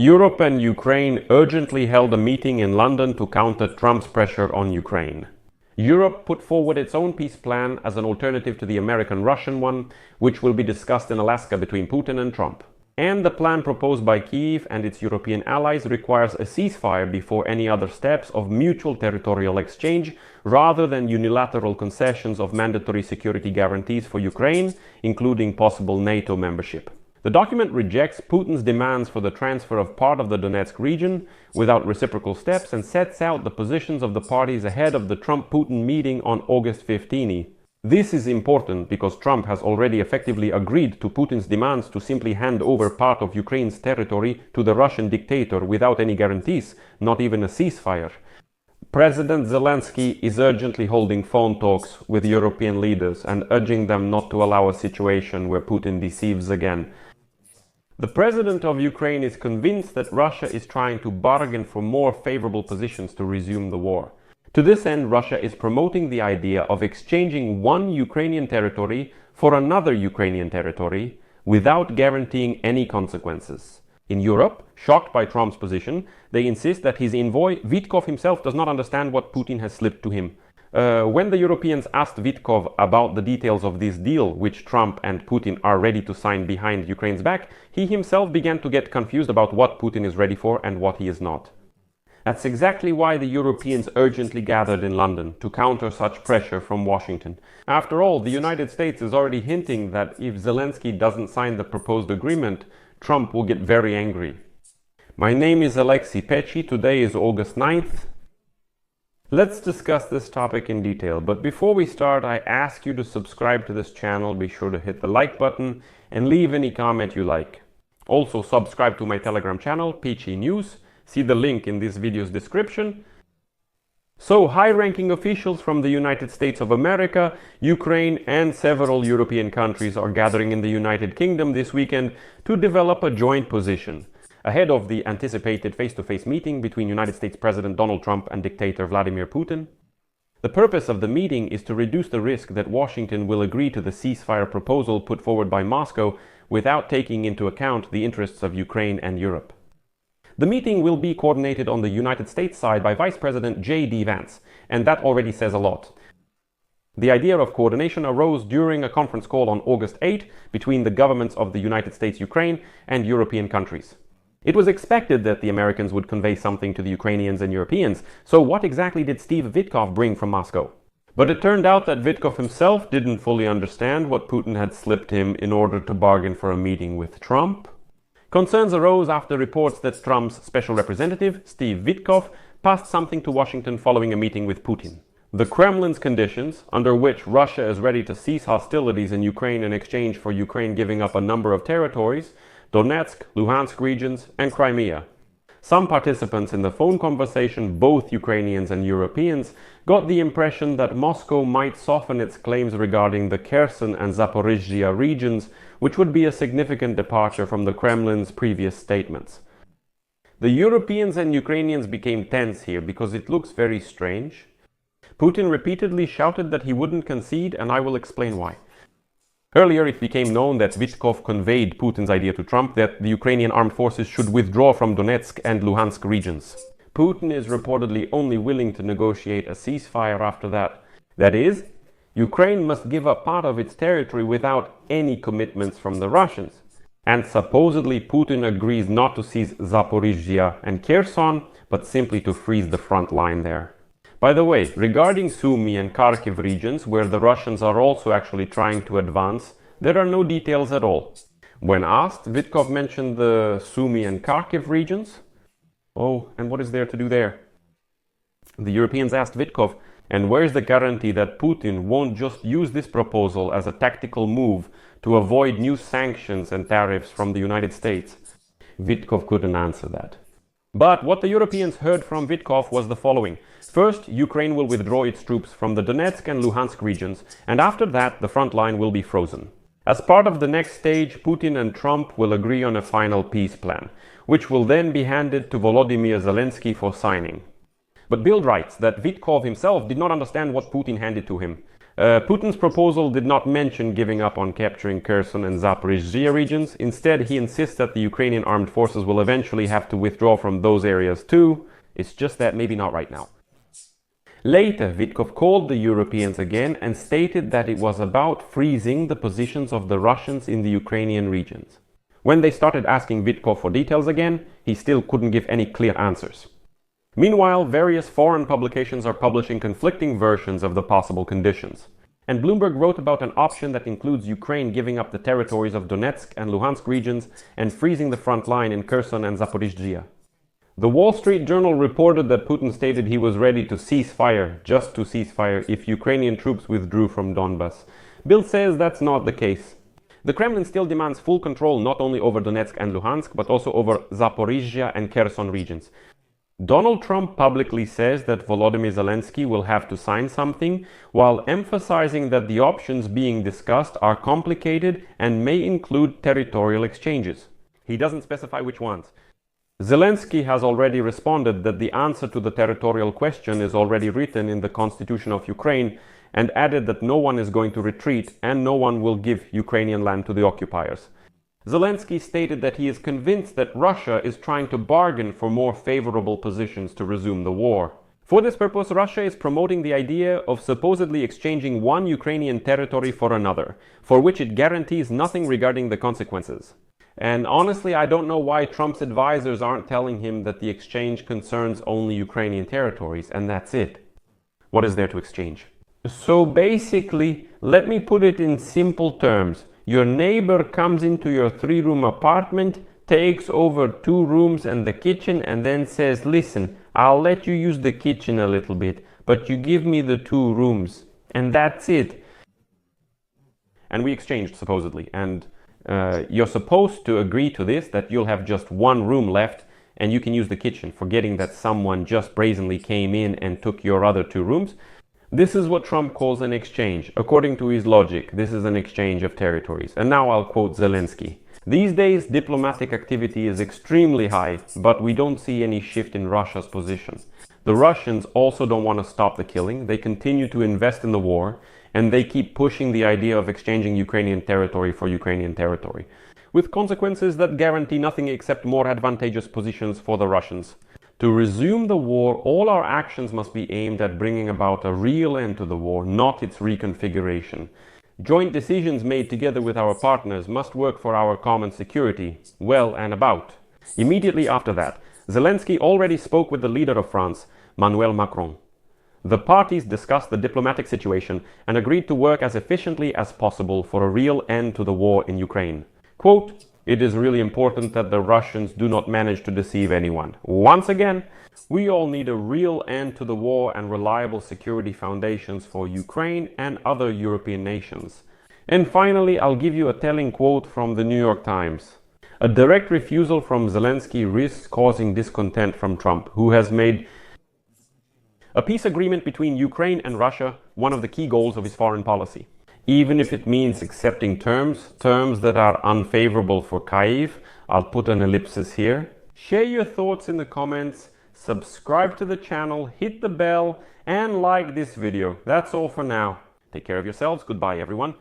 Europe and Ukraine urgently held a meeting in London to counter Trump's pressure on Ukraine. Europe put forward its own peace plan as an alternative to the American-Russian one, which will be discussed in Alaska between Putin and Trump. And the plan proposed by Kyiv and its European allies requires a ceasefire before any other steps of mutual territorial exchange, rather than unilateral concessions of mandatory security guarantees for Ukraine, including possible NATO membership. The document rejects Putin's demands for the transfer of part of the Donetsk region without reciprocal steps and sets out the positions of the parties ahead of the Trump-Putin meeting on August 15. This is important because Trump has already effectively agreed to Putin's demands to simply hand over part of Ukraine's territory to the Russian dictator without any guarantees, not even a ceasefire. President Zelensky is urgently holding phone talks with European leaders and urging them not to allow a situation where Putin deceives again. The president of Ukraine is convinced that Russia is trying to bargain for more favorable positions to resume the war. To this end, Russia is promoting the idea of exchanging one Ukrainian territory for another Ukrainian territory without guaranteeing any consequences. In Europe, shocked by Trump's position, they insist that his envoy Vitkov himself does not understand what Putin has slipped to him. When the Europeans asked Vitkov about the details of this deal, which Trump and Putin are ready to sign behind Ukraine's back, he himself began to get confused about what Putin is ready for and what he is not. That's exactly why the Europeans urgently gathered in London, to counter such pressure from Washington. After all, the United States is already hinting that if Zelensky doesn't sign the proposed agreement, Trump will get very angry. My name is Alexei Pechi. Today is August 9th. Let's discuss this topic in detail, but before we start, I ask you to subscribe to this channel. Be sure to hit the like button and leave any comment you like. Also, subscribe to my Telegram channel, Pechi News. See the link in this video's description. So, high-ranking officials from the United States of America, Ukraine, and several European countries are gathering in the United Kingdom this weekend to develop a joint position, ahead of the anticipated face-to-face meeting between United States President Donald Trump and dictator Vladimir Putin. The purpose of the meeting is to reduce the risk that Washington will agree to the ceasefire proposal put forward by Moscow without taking into account the interests of Ukraine and Europe. The meeting will be coordinated on the United States side by Vice President J.D. Vance, and that already says a lot. The idea of coordination arose during a conference call on August 8 between the governments of the United States, Ukraine, and European countries. It was expected that the Americans would convey something to the Ukrainians and Europeans, so what exactly did Steve Vitkov bring from Moscow? But it turned out that Vitkov himself didn't fully understand what Putin had slipped him in order to bargain for a meeting with Trump. Concerns arose after reports that Trump's special representative, Steve Vitkov, passed something to Washington following a meeting with Putin. The Kremlin's conditions, under which Russia is ready to cease hostilities in Ukraine in exchange for Ukraine giving up a number of territories, Donetsk, Luhansk regions, and Crimea. Some participants in the phone conversation, both Ukrainians and Europeans, got the impression that Moscow might soften its claims regarding the Kherson and Zaporizhzhia regions, which would be a significant departure from the Kremlin's previous statements. The Europeans and Ukrainians became tense here because it looks very strange. Putin repeatedly shouted that he wouldn't concede, and I will explain why. Earlier, it became known that Vitkov conveyed Putin's idea to Trump that the Ukrainian armed forces should withdraw from Donetsk and Luhansk regions. Putin is reportedly only willing to negotiate a ceasefire after that. That is, Ukraine must give up part of its territory without any commitments from the Russians. And supposedly Putin agrees not to seize Zaporizhzhia and Kherson, but simply to freeze the front line there. By the way, regarding Sumy and Kharkiv regions, where the Russians are also actually trying to advance, there are no details at all. When asked, Vitkov mentioned the Sumy and Kharkiv regions. Oh, and what is there to do there? The Europeans asked Vitkov, and where's the guarantee that Putin won't just use this proposal as a tactical move to avoid new sanctions and tariffs from the United States? Vitkov couldn't answer that. But what the Europeans heard from Vitkov was the following. First, Ukraine will withdraw its troops from the Donetsk and Luhansk regions, and after that, the front line will be frozen. As part of the next stage, Putin and Trump will agree on a final peace plan, which will then be handed to Volodymyr Zelensky for signing. But Bild writes that Vitkov himself did not understand what Putin handed to him. Putin's proposal did not mention giving up on capturing Kherson and Zaporizhzhia regions. Instead, he insists that the Ukrainian armed forces will eventually have to withdraw from those areas too. It's just that maybe not right now. Later, Vitkov called the Europeans again and stated that it was about freezing the positions of the Russians in the Ukrainian regions. When they started asking Vitkov for details again, he still couldn't give any clear answers. Meanwhile, various foreign publications are publishing conflicting versions of the possible conditions. And Bloomberg wrote about an option that includes Ukraine giving up the territories of Donetsk and Luhansk regions and freezing the front line in Kherson and Zaporizhzhia. The Wall Street Journal reported that Putin stated he was ready to cease fire, just to cease fire, if Ukrainian troops withdrew from Donbas. Bild says that's not the case. The Kremlin still demands full control not only over Donetsk and Luhansk, but also over Zaporizhzhia and Kherson regions. Donald Trump publicly says that Volodymyr Zelensky will have to sign something, while emphasizing that the options being discussed are complicated and may include territorial exchanges. He doesn't specify which ones. Zelensky has already responded that the answer to the territorial question is already written in the Constitution of Ukraine, and added that no one is going to retreat and no one will give Ukrainian land to the occupiers. Zelensky stated that he is convinced that Russia is trying to bargain for more favorable positions to resume the war. For this purpose, Russia is promoting the idea of supposedly exchanging one Ukrainian territory for another, for which it guarantees nothing regarding the consequences. And honestly, I don't know why Trump's advisors aren't telling him that the exchange concerns only Ukrainian territories, and that's it. What is there to exchange? So basically, let me put it in simple terms. Your neighbor comes into your 3-room apartment, takes over 2 rooms and the kitchen, and then says, listen, I'll let you use the kitchen a little bit, but you give me the 2 rooms. And that's it. And we exchanged, supposedly. And you're supposed to agree to this, that you'll have just 1 room left, and you can use the kitchen, forgetting that someone just brazenly came in and took your other 2 rooms. This is what Trump calls an exchange. According to his logic, this is an exchange of territories. And now I'll quote Zelensky. These days, diplomatic activity is extremely high, but we don't see any shift in Russia's position. The Russians also don't want to stop the killing. They continue to invest in the war, and they keep pushing the idea of exchanging Ukrainian territory for Ukrainian territory, with consequences that guarantee nothing except more advantageous positions for the Russians. To resume the war, all our actions must be aimed at bringing about a real end to the war, not its reconfiguration. Joint decisions made together with our partners must work for our common security, well and about. Immediately after that, Zelensky already spoke with the leader of France, Emmanuel Macron. The parties discussed the diplomatic situation and agreed to work as efficiently as possible for a real end to the war in Ukraine. Quote, it is really important that the Russians do not manage to deceive anyone. Once again, we all need a real end to the war and reliable security foundations for Ukraine and other European nations. And finally, I'll give you a telling quote from the New York Times. A direct refusal from Zelensky risks causing discontent from Trump, who has made a peace agreement between Ukraine and Russia one of the key goals of his foreign policy. Even if it means accepting terms that are unfavorable for Kyiv. I'll put an ellipsis here. Share your thoughts in the comments, subscribe to the channel, hit the bell, and like this video. That's all for now. Take care of yourselves. Goodbye, everyone.